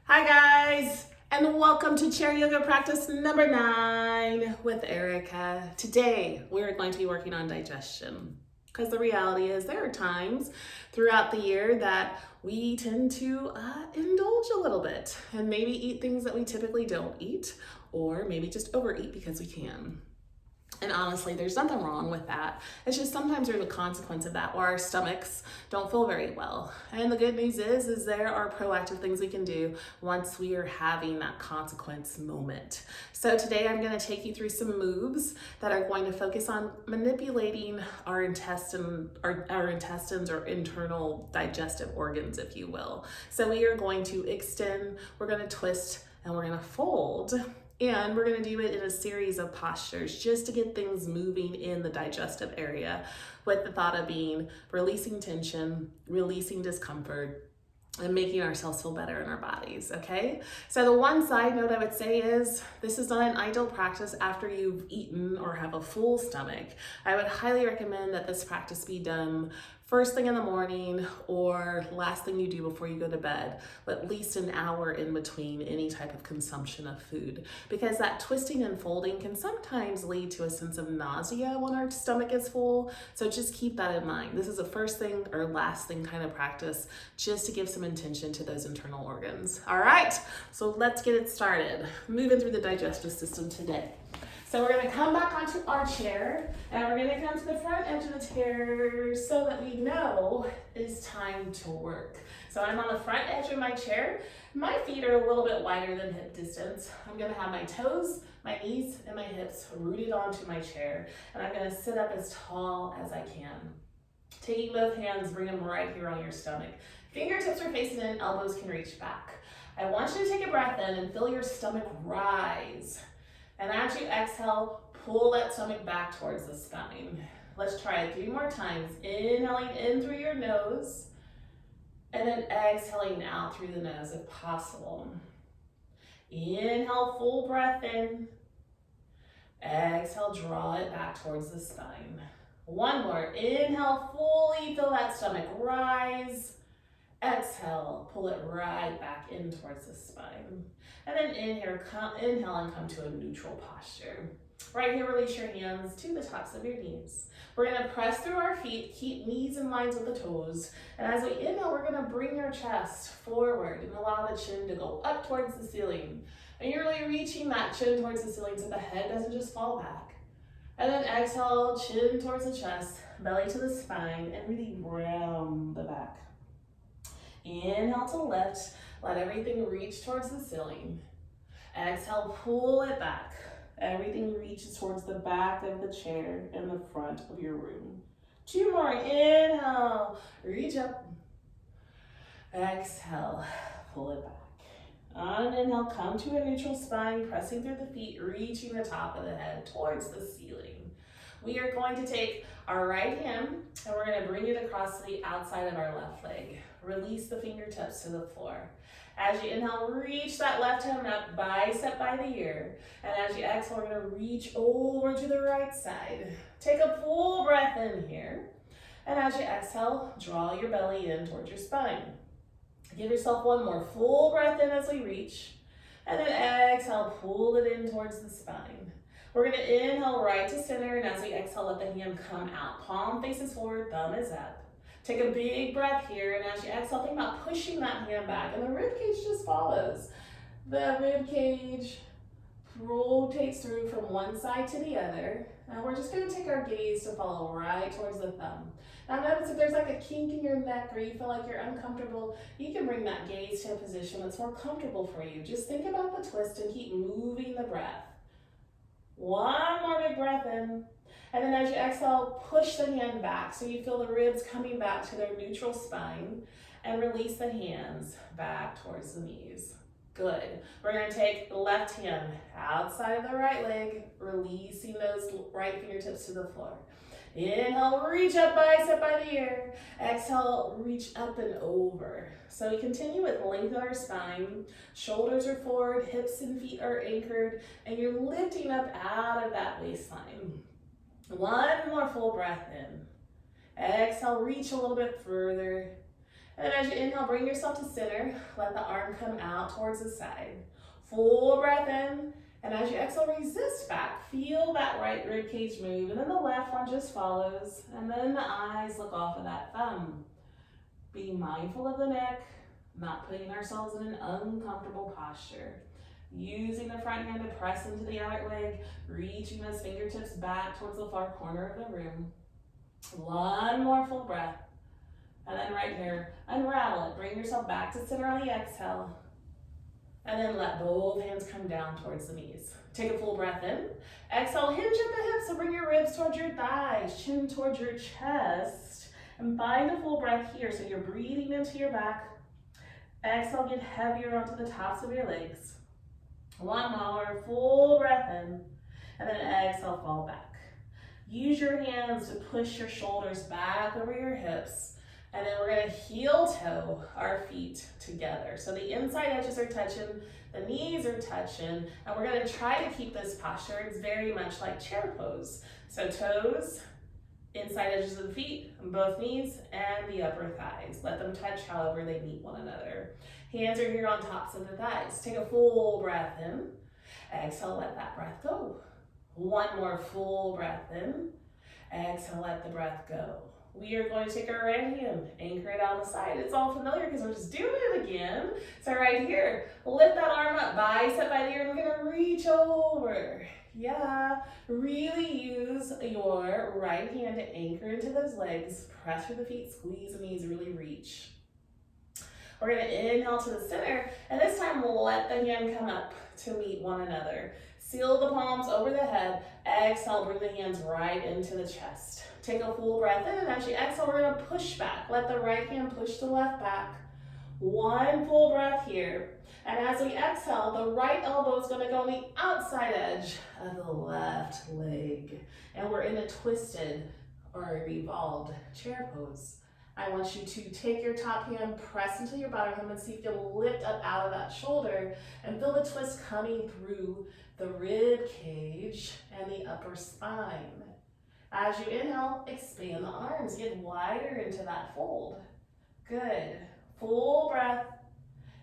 Hi guys, and welcome to chair yoga practice number 9 with Ericka. Today, we're going to be working on digestion because the reality is there are times throughout the year that we tend to indulge a little bit and maybe eat things that we typically don't eat, or maybe just overeat because we can. And honestly, there's nothing wrong with that. It's just sometimes there's a consequence of that where our stomachs don't feel very well. And the good news is there are proactive things we can do once we are having that consequence moment. So today I'm going to take you through some moves that are going to focus on manipulating our intestines or internal digestive organs, if you will. So we are going to extend, we're going to twist, and we're going to fold. And we're going to do it in a series of postures just to get things moving in the digestive area, with the thought of being releasing tension, releasing discomfort, and making ourselves feel better in our bodies, okay? So the one side note I would say is this is not an ideal practice after you've eaten or have a full stomach. I would highly recommend that this practice be done first thing in the morning or last thing you do before you go to bed, at least an hour in between any type of consumption of food, because that twisting and folding can sometimes lead to a sense of nausea when our stomach is full. So just keep that in mind. This is a first thing or last thing kind of practice just to give some intention to those internal organs. All right, so let's get it started. Moving through the digestive system today. So we're going to come back onto our chair, and we're going to come to the front edge of the chair so that we know it's time to work. So I'm on the front edge of my chair. My feet are a little bit wider than hip distance. I'm going to have my toes, my knees, and my hips rooted onto my chair, and I'm going to sit up as tall as I can. Taking both hands, bring them right here on your stomach. Fingertips are facing in, elbows can reach back. I want you to take a breath in and feel your stomach rise. And as you exhale, pull that stomach back towards the spine. Let's try it 3 more times. Inhaling in through your nose, and then exhaling out through the nose if possible. Inhale, full breath in. Exhale, draw it back towards the spine. One more. Inhale, fully feel that stomach rise. Exhale, pull it right back in towards the spine. And then inhale and come to a neutral posture. Right here, release your hands to the tops of your knees. We're going to press through our feet, keep knees in line with the toes. And as we inhale, we're going to bring your chest forward and allow the chin to go up towards the ceiling. And you're really reaching that chin towards the ceiling so the head doesn't just fall back. And then exhale, chin towards the chest, belly to the spine, and really round the back. Inhale to lift, let everything reach towards the ceiling. Exhale, pull it back. Everything reaches towards the back of the chair and the front of your room. 2 more, inhale, reach up. Exhale, pull it back. On an inhale, come to a neutral spine, pressing through the feet, reaching the top of the head towards the ceiling. We are going to take our right hand and we're going to bring it across the outside of our left leg. Release the fingertips to the floor. As you inhale, reach that left hand up, bicep by the ear. And as you exhale, we're going to reach over to the right side. Take a full breath in here. And as you exhale, draw your belly in towards your spine. Give yourself one more full breath in as we reach. And then exhale, pull it in towards the spine. We're going to inhale right to center, and as we exhale, let the hand come out. Palm faces forward, thumb is up. Take a big breath here, and as you exhale, think about pushing that hand back, and the rib cage just follows. The rib cage rotates through from one side to the other. Now we're just going to take our gaze to follow right towards the thumb. Now notice if there's like a kink in your neck or you feel like you're uncomfortable, you can bring that gaze to a position that's more comfortable for you. Just think about the twist and keep moving the breath. One more big breath in. And then as you exhale, push the hand back so you feel the ribs coming back to their neutral spine, and release the hands back towards the knees. Good. We're going to take the left hand outside of the right leg, releasing those right fingertips to the floor. Inhale, reach up, bicep by the ear. Exhale, reach up and over. So we continue with length of our spine. Shoulders are forward, hips and feet are anchored, and you're lifting up out of that waistline. One more full breath in. Exhale, reach a little bit further. And as you inhale, bring yourself to center. Let the arm come out towards the side. Full breath in. And as you exhale, resist back. Feel that right rib cage move. And then the left one just follows. And then the eyes look off of that thumb. Be mindful of the neck, not putting ourselves in an uncomfortable posture. Using the front hand to press into the outer leg, reaching those fingertips back towards the far corner of the room. One more full breath. And then right here, unravel it. Bring yourself back to center on the exhale. And then let both hands come down towards the knees. Take a full breath in. Exhale, hinge at the hips, so bring your ribs towards your thighs, chin towards your chest. And find a full breath here, so you're breathing into your back. Exhale, get heavier onto the tops of your legs. One more, full breath in. And then exhale, fall back. Use your hands to push your shoulders back over your hips. And then we're gonna heel toe our feet together. So the inside edges are touching, the knees are touching, and we're gonna try to keep this posture. It's very much like chair pose. So toes, inside edges of the feet, both knees, and the upper thighs. Let them touch however they meet one another. Hands are here on tops of the thighs. Take a full breath in. Exhale, let that breath go. One more full breath in. Exhale, let the breath go. We are going to take our right hand, anchor it on the side. It's all familiar because we're just doing it again. So right here, lift that arm up, bicep by the ear, and we're gonna reach over. Yeah, really use your right hand to anchor into those legs. Press through the feet, squeeze the knees, really reach. We're gonna inhale to the center, and this time we'll let the hand come up to meet one another. Seal the palms over the head. Exhale, bring the hands right into the chest. Take a full breath in, and as you exhale, we're gonna push back. Let the right hand push the left back. One full breath here. And as we exhale, the right elbow is gonna go on the outside edge of the left leg. And we're in a twisted or revolved chair pose. I want you to take your top hand, press into your bottom hand, and see if you can lift up out of that shoulder and feel the twist coming through the rib cage and the upper spine. As you inhale, expand the arms, get wider into that fold. Good. Full breath.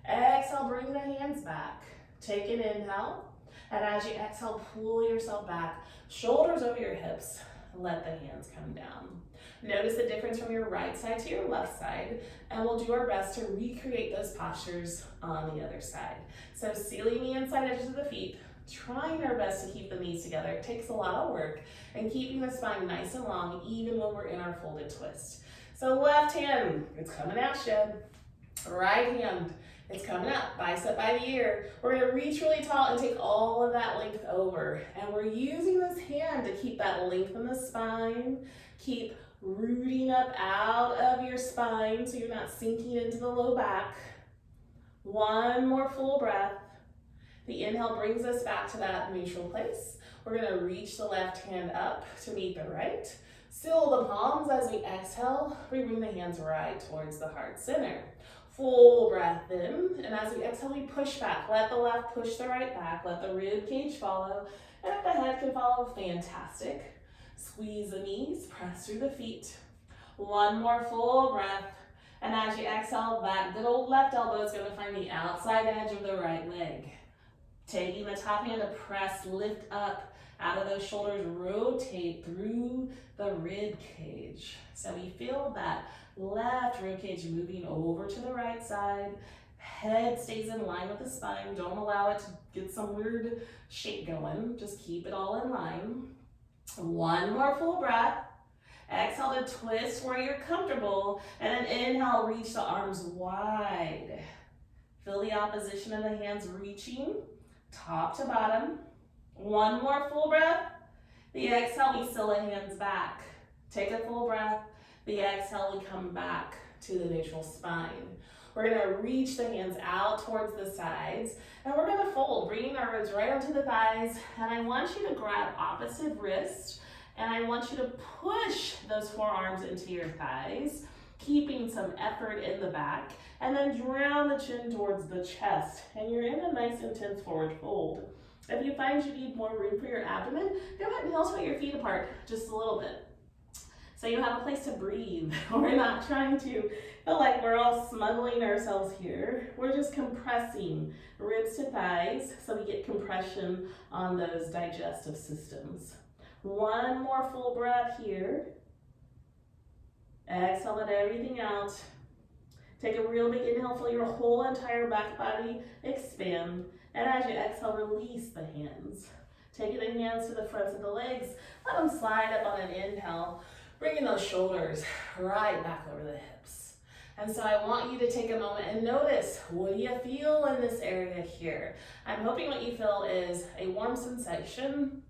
Exhale, bring the hands back. Take an inhale, and as you exhale, pull yourself back. Shoulders over your hips. Let the hands come down. Notice the difference from your right side to your left side, and we'll do our best to recreate those postures on the other side. So sealing the inside edges of the feet, trying our best to keep the knees together. It takes a lot of work, and keeping the spine nice and long even when we're in our folded twist. So left hand, it's coming out, Shed. Right hand, it's coming up, bicep by the ear. We're gonna reach really tall and take all of that length over. And we're using this hand to keep that length in the spine. Keep rooting up out of your spine so you're not sinking into the low back. One more full breath. The inhale brings us back to that neutral place. We're gonna reach the left hand up to meet the right. Seal the palms as we exhale. We bring the hands right towards the heart center. Full breath in, and as we exhale, we push back. Let the left push the right back. Let the rib cage follow, and if the head can follow, fantastic. Squeeze the knees, press through the feet. One more full breath, and as you exhale, that good old left elbow is going to find the outside edge of the right leg. Taking the top hand to press, lift up out of those shoulders, rotate through the rib cage. So we feel that left rib cage moving over to the right side. Head stays in line with the spine. Don't allow it to get some weird shape going. Just keep it all in line. One more full breath. Exhale to twist where you're comfortable. And then inhale, reach the arms wide. Feel the opposition of the hands reaching top to bottom. One more full breath. The exhale, we seal the hands back. Take a full breath. The exhale, we come back to the neutral spine. We're gonna reach the hands out towards the sides, and we're gonna fold, bringing our ribs right onto the thighs, and I want you to grab opposite wrist, and I want you to push those forearms into your thighs, keeping some effort in the back, and then drown the chin towards the chest, and you're in a nice intense forward fold. If you find you need more room for your abdomen, go ahead and heel toe your feet apart just a little bit. So you have a place to breathe. We're not trying to feel like we're all smuggling ourselves here. We're just compressing ribs to thighs so we get compression on those digestive systems. One more full breath here. Exhale, let everything out. Take a real big inhale, feel your whole entire back body expand. And as you exhale, release the hands. Taking the hands to the fronts of the legs, let them slide up on an inhale, bringing those shoulders right back over the hips. And so I want you to take a moment and notice, what do you feel in this area here? I'm hoping what you feel is a warm sensation,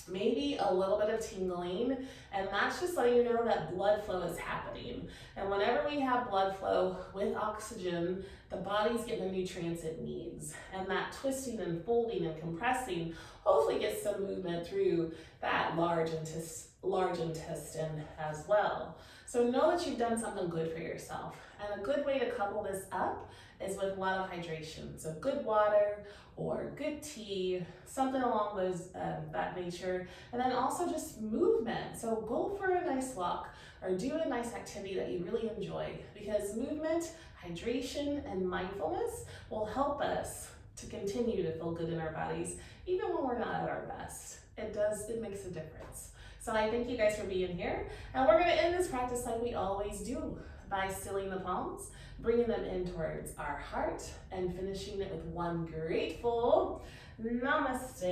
maybe a little bit of tingling, and that's just letting you know that blood flow is happening. And whenever we have blood flow with oxygen, the body's getting the nutrients it needs. And that twisting and folding and compressing hopefully gets some movement through that large intestine as well. So know that you've done something good for yourself. And a good way to couple this up is with a lot of hydration. So good water or good tea, something along those that nature. And then also just movement. So go for a nice walk or do a nice activity that you really enjoy, because movement, hydration, and mindfulness will help us to continue to feel good in our bodies, even when we're not at our best. It makes a difference. So I thank you guys for being here. And we're gonna end this practice like we always do, by stilling the palms, bringing them in towards our heart, and finishing it with one grateful namaste.